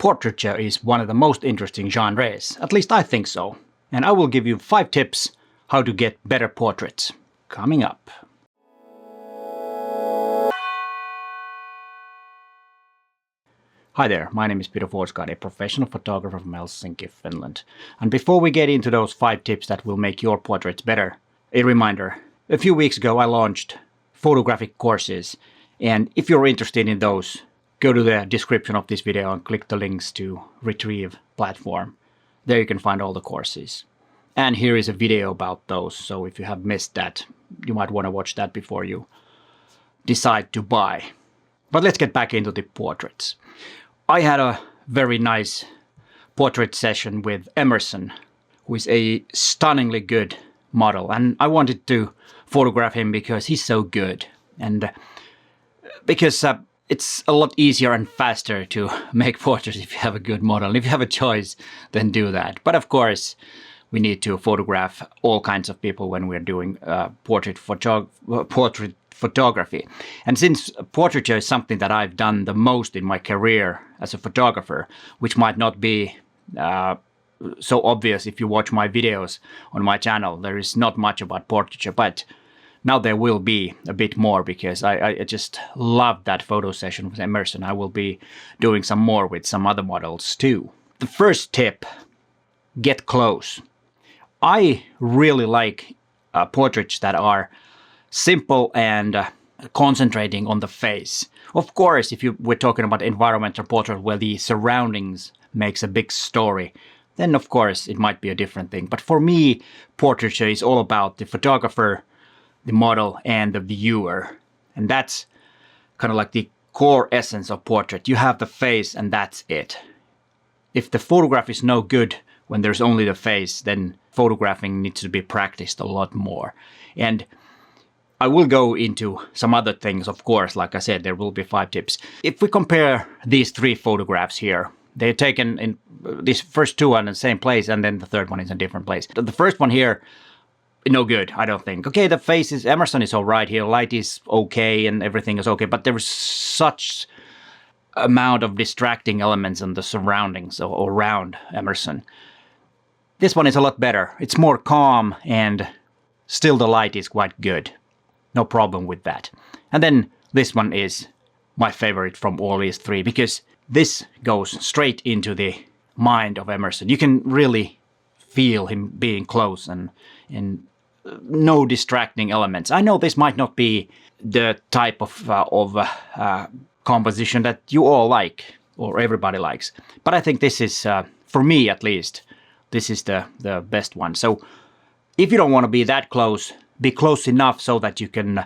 Portraiture is one of the most interesting genres, at least I think so, and I will give you 5 tips how to get better portraits. Coming up. Hi there, my name is Forsgard, a professional photographer from Helsinki, Finland. And before we get into those 5 tips that will make your portraits better, a reminder. A few weeks ago I launched photographic courses, and if you're interested in those, go to the description of this video and click the links to Retrieve platform. There you can find all the courses. And here is a video about those, so if you have missed that, you might want to watch that before you decide to buy. But let's get back into the portraits. I had a very nice portrait session with Emerson, who is a stunningly good model, and I wanted to photograph him because he's so good, and because it's a lot easier and faster to make portraits if you have a good model. And if you have a choice, then do that. But of course, we need to photograph all kinds of people when we're doing portrait photography. And since portraiture is something that I've done the most in my career as a photographer, which might not be so obvious if you watch my videos on my channel, there is not much about portraiture, but now there will be a bit more because I just love that photo session with Emerson. I will be doing some more with some other models too. The first tip, get close. I really like portraits that are simple and concentrating on the face. Of course, if we're talking about environmental portrait where the surroundings makes a big story, then of course it might be a different thing. But for me, portraiture is all about the photographer, the model, and the viewer. And that's kind of like the core essence of portrait. You have the face and that's it. If the photograph is no good when there's only the face, then photographing needs to be practiced a lot more. And I will go into some other things, of course. Like I said, there will be 5 tips. If we compare these 3 photographs here, they're taken in these first 2 are in the same place, and then the third one is in a different place. The first one here, no good, I don't think. Okay, the face is, Emerson is all right here, light is okay, and everything is okay, but there is such amount of distracting elements in the surroundings around Emerson. This one is a lot better. It's more calm, and still the light is quite good. No problem with that. And then this one is my favorite from all these 3 because this goes straight into the mind of Emerson. You can really feel him being close and no distracting elements. I know this might not be the type of composition that you all like or everybody likes, but I think this is, for me at least, this is the best one. So if you don't want to be that close, be close enough so that you can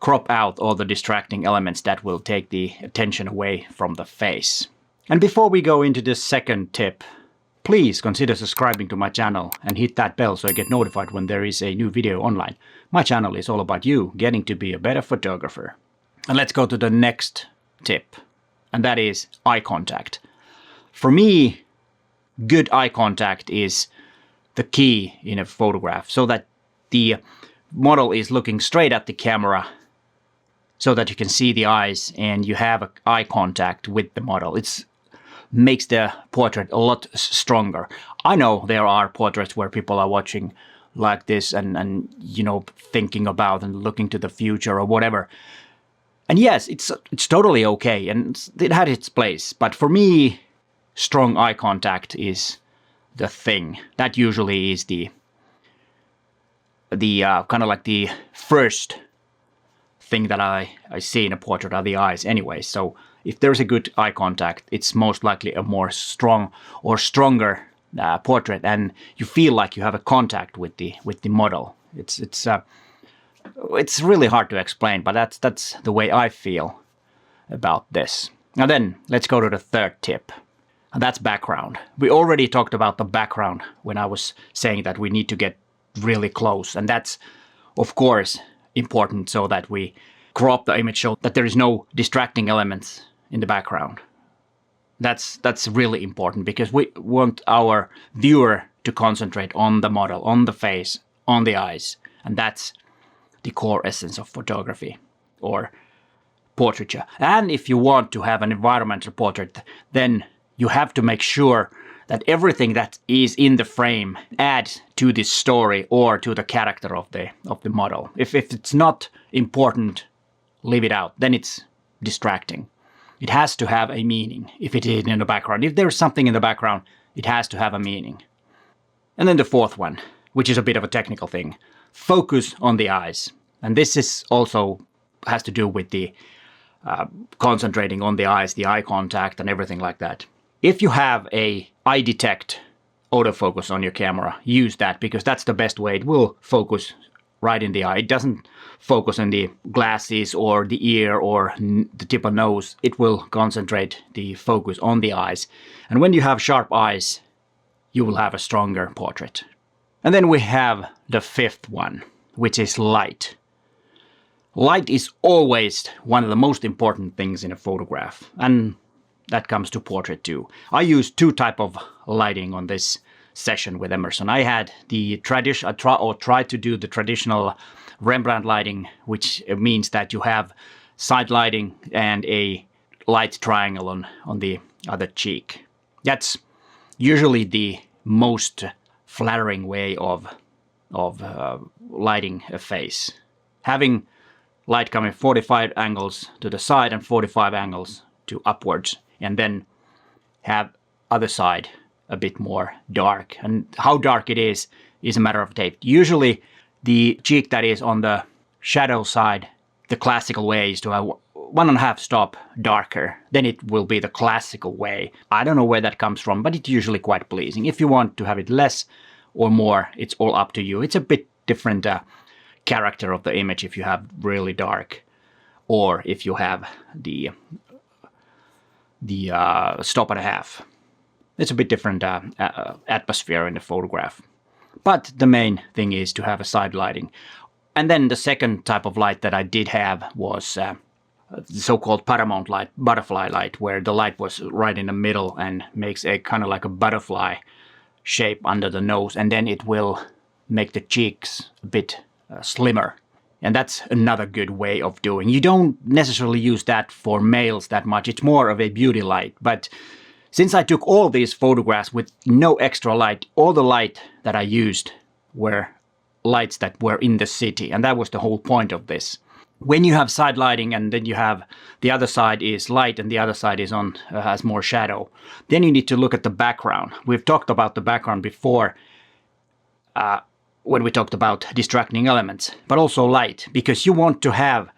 crop out all the distracting elements that will take the attention away from the face. And before we go into the second tip, please consider subscribing to my channel and hit that bell so you get notified when there is a new video online. My channel is all about you getting to be a better photographer. And let's go to the next tip, and that is eye contact. For me, good eye contact is the key in a photograph, so that the model is looking straight at the camera so that you can see the eyes and you have eye contact with the model. It makes the portrait a lot stronger. I know there are portraits where people are watching like this and you know, thinking about and looking to the future or whatever. And yes, it's totally okay and it had its place. But for me, strong eye contact is the thing. That usually is the kind of like the first thing that I see in a portrait are the eyes anyway. So if there's a good eye contact, it's most likely a more strong or stronger portrait, and you feel like you have a contact with the model. It's really hard to explain, but that's the way I feel about this. Now then, let's go to the third tip, and that's background. We already talked about the background when I was saying that we need to get really close, and that's of course important so that we crop the image so that there is no distracting elements in the background. That's really important because we want our viewer to concentrate on the model, on the face, on the eyes, and that's the core essence of photography or portraiture. And if you want to have an environmental portrait, then You have to make sure that everything that is in the frame adds to the story or to the character of the model. If it's not important, leave it out. Then it's distracting. It has to have a meaning if it is in the background. If there's something in the background, it has to have a meaning. And then the fourth one, which is a bit of a technical thing. Focus on the eyes. And this is also has to do with the concentrating on the eyes, the eye contact and everything like that. If you have a eye detect autofocus on your camera, use that because that's the best way. It will focus right in the eye. It doesn't focus on the glasses or the ear or the tip of nose. It will concentrate the focus on the eyes. And when you have sharp eyes, you will have a stronger portrait. And then we have the fifth one, which is light. Light is always one of the most important things in a photograph, and that comes to portrait too. I used two types of lighting on this session with Emerson. I had the tried to do the traditional Rembrandt lighting, which means that you have side lighting and a light triangle on the other cheek. That's usually the most flattering way of lighting a face. Having light coming 45 angles to the side and 45 angles to upwards, and then have other side a bit more dark. And how dark it is a matter of taste. Usually the cheek that is on the shadow side, the classical way is to have 1.5 stop darker. Then it will be the classical way. I don't know where that comes from, but it's usually quite pleasing. If you want to have it less or more, it's all up to you. It's a bit different character of the image if you have really dark, or if you have the 1.5. It's a bit different atmosphere in the photograph. But the main thing is to have a side lighting. And then the second type of light that I did have was the so-called paramount light, butterfly light, where the light was right in the middle and makes a kind of like a butterfly shape under the nose, and then it will make the cheeks a bit slimmer. And that's another good way of doing. You don't necessarily use that for males that much. It's more of a beauty light. But since I took all these photographs with no extra light, all the light that I used were lights that were in the city. And that was the whole point of this. When you have side lighting and then you have the other side is light and the other side is on has more shadow, then you need to look at the background. We've talked about the background before when we talked about distracting elements, but also light, because you want to have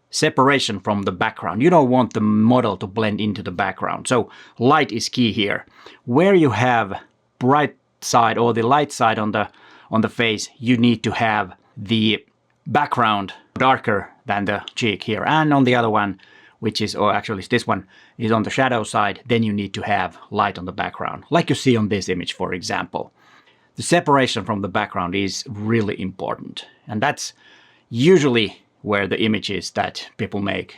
separation from the background. You don't want the model to blend into the background. So light is key here. Where you have bright side or the light side on the face, you need to have the background darker than the cheek here. And on the other one, which is, or actually this one is on the shadow side, then you need to have light on the background, like you see on this image, for example. The separation from the background is really important. And that's usually where the images that people make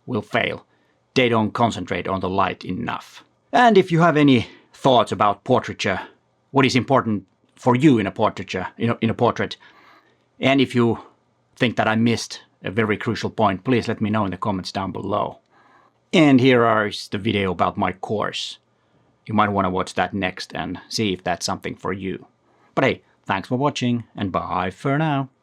will fail. They don't concentrate on the light enough. And if you have any thoughts about portraiture, what is important for you in a portraiture, in a portrait, and if you think that I missed a very crucial point, please let me know in the comments down below. And here is the video about my course. You might want to watch that next and see if that's something for you. But hey, thanks for watching and bye for now.